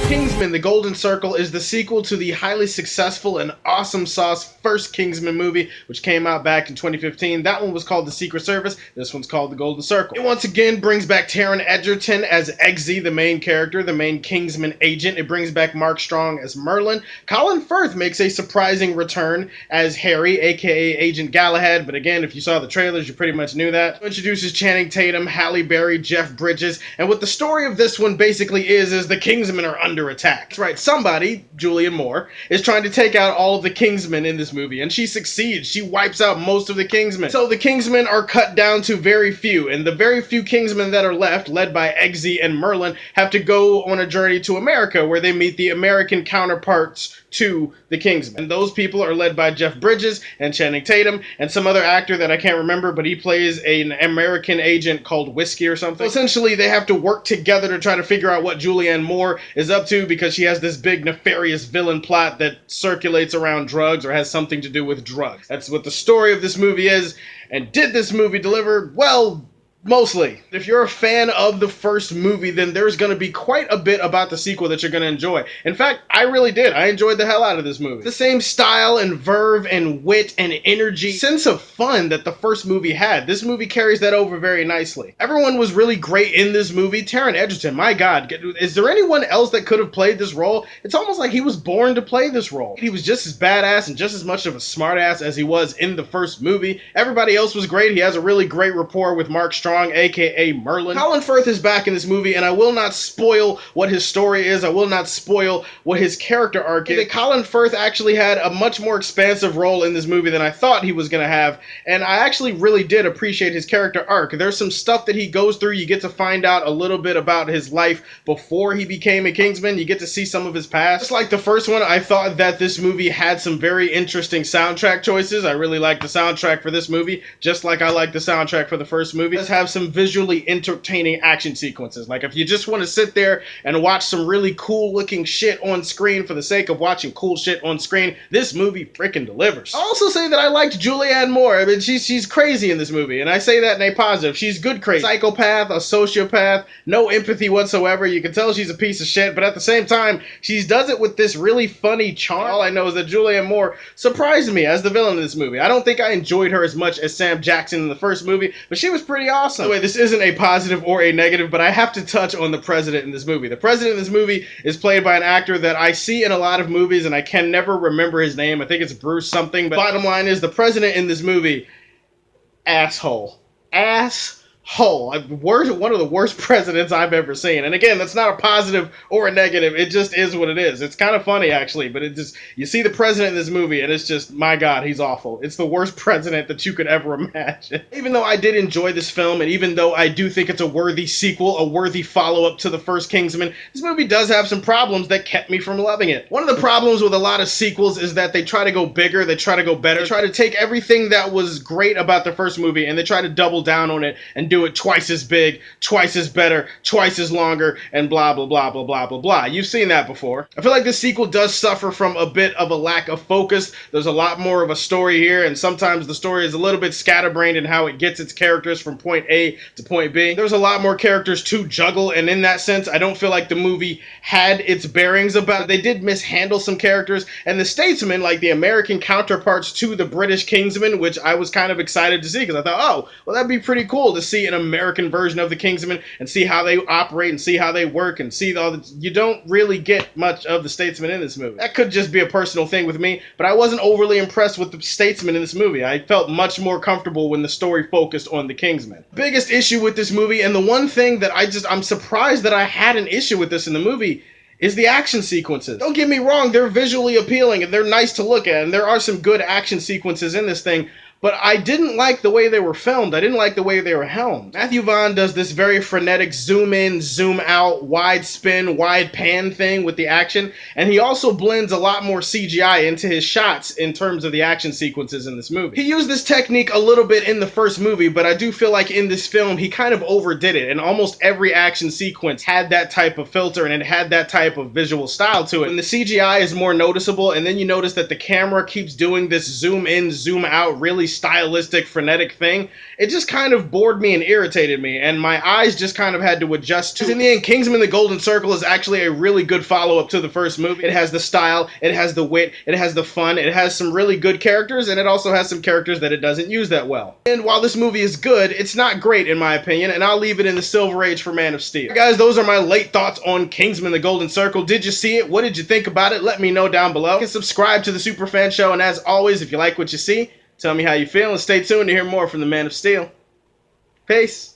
Kingsman The Golden Circle is the sequel to the highly successful and awesome sauce first Kingsman movie, which came out back in 2015. That one was called The Secret Service. This one's called The Golden Circle. It once again brings back Taaron Edgerton as Eggsy, the main character, the main Kingsman agent. It brings back Mark Strong as Merlin. Colin Firth makes a surprising return as Harry, aka Agent Galahad, but again, if you saw the trailers, you pretty much knew that. It introduces Channing Tatum, Halle Berry, Jeff Bridges, and what the story of this one basically is the Kingsmen are under attack. That's right, somebody, Julianne Moore, is trying to take out all of the Kingsmen in this movie, and she succeeds. She wipes out most of the Kingsmen. So the Kingsmen are cut down to very few, and the very few Kingsmen that are left, led by Eggsy and Merlin, have to go on a journey to America, where they meet the American counterparts to the Kingsmen. And those people are led by Jeff Bridges and Channing Tatum and some other actor that I can't remember, but he plays an American agent called Whiskey or something. So essentially, they have to work together to try to figure out what Julianne Moore is up to, because she has this big nefarious villain plot that circulates around drugs or has something to do with drugs. That's what the story of this movie is. And did this movie deliver? Well, mostly. If you're a fan of the first movie, then there's going to be quite a bit about the sequel that you're going to enjoy. In fact, I really did. I enjoyed the hell out of this movie. The same style and verve and wit and energy, sense of fun that the first movie had. This movie carries that over very nicely. Everyone was really great in this movie. Taaron Edgerton, my God, is there anyone else that could have played this role? It's almost like he was born to play this role. He was just as badass and just as much of a smartass as he was in the first movie. Everybody else was great. He has a really great rapport with Mark Strong, aka Merlin. Colin Firth is back in this movie, and I will not spoil what his story is. I will not spoil what his character arc is. Colin Firth actually had a much more expansive role in this movie than I thought he was going to have, and I actually really did appreciate his character arc. There's some stuff that he goes through. You get to find out a little bit about his life before he became a Kingsman. You get to see some of his past. Just like the first one, I thought that this movie had some very interesting soundtrack choices. I really like the soundtrack for this movie, just like I like the soundtrack for the first movie. It does have some visually entertaining action sequences. Like, if you just want to sit there and watch some really cool looking shit on screen for the sake of watching cool shit on screen, this movie freaking delivers. I'll also say that I liked Julianne Moore. I mean, she's crazy in this movie, and I say that in a positive. She's good crazy. Psychopath, a sociopath, no empathy whatsoever. You can tell she's a piece of shit, but at the same time, she does it with this really funny charm. All I know is that Julianne Moore surprised me as the villain in this movie. I don't think I enjoyed her as much as Sam Jackson in the first movie, but she was pretty awesome. Anyway, this isn't a positive or a negative, but I have to touch on the president in this movie. The president in this movie is played by an actor that I see in a lot of movies, and I can never remember his name. I think it's Bruce something, but bottom line is the president in this movie, asshole. One of the worst presidents I've ever seen. And again, that's not a positive or a negative. It just is what it is. It's kind of funny, actually, but you see the president in this movie, and it's just, my God, he's awful. It's the worst president that you could ever imagine. Even though I did enjoy this film, and even though I do think it's a worthy sequel, a worthy follow-up to the first Kingsman, this movie does have some problems that kept me from loving it. One of the problems with a lot of sequels is that they try to go bigger, they try to go better, they try to take everything that was great about the first movie, and they try to double down on it and do it twice as big, twice as better, twice as longer, and blah, blah, blah, blah, blah, blah, blah. You've seen that before. I feel like this sequel does suffer from a bit of a lack of focus. There's a lot more of a story here, and sometimes the story is a little bit scatterbrained in how it gets its characters from point A to point B. There's a lot more characters to juggle, and in that sense, I don't feel like the movie had its bearings about it. They did mishandle some characters, and the statesmen, like the American counterparts to the British Kingsmen, which I was kind of excited to see, because I thought, oh, well, that'd be pretty cool to see an American version of the Kingsmen and see how they operate and see how they work and see all the... You don't really get much of the statesmen in this movie. That could just be a personal thing with me, but I wasn't overly impressed with the statesmen in this movie. I felt much more comfortable when the story focused on the Kingsmen. Biggest issue with this movie, and the one thing that I'm surprised that I had an issue with this in the movie, is the action sequences. Don't get me wrong, they're visually appealing and they're nice to look at, and there are some good action sequences in this thing, but I didn't like the way they were filmed. I didn't like the way they were helmed. Matthew Vaughn does this very frenetic zoom in, zoom out, wide spin, wide pan thing with the action, and he also blends a lot more CGI into his shots in terms of the action sequences in this movie. He used this technique a little bit in the first movie, but I do feel like in this film he kind of overdid it, and almost every action sequence had that type of filter and it had that type of visual style to it. And the CGI is more noticeable, and then you notice that the camera keeps doing this zoom in, zoom out really stylistic, frenetic thing, it just kind of bored me and irritated me, and my eyes just kind of had to adjust to it. In the end, Kingsman The Golden Circle is actually a really good follow-up to the first movie. It has the style, it has the wit, it has the fun, it has some really good characters, and it also has some characters that it doesn't use that well. And while this movie is good, it's not great in my opinion, and I'll leave it in the Silver Age for Man of Steel. Guys, those are my late thoughts on Kingsman The Golden Circle. Did you see it? What did you think about it? Let me know down below. You can subscribe to the Superfan Show, and as always, if you like what you see, tell me how you feel, and stay tuned to hear more from the Man of Steel. Peace.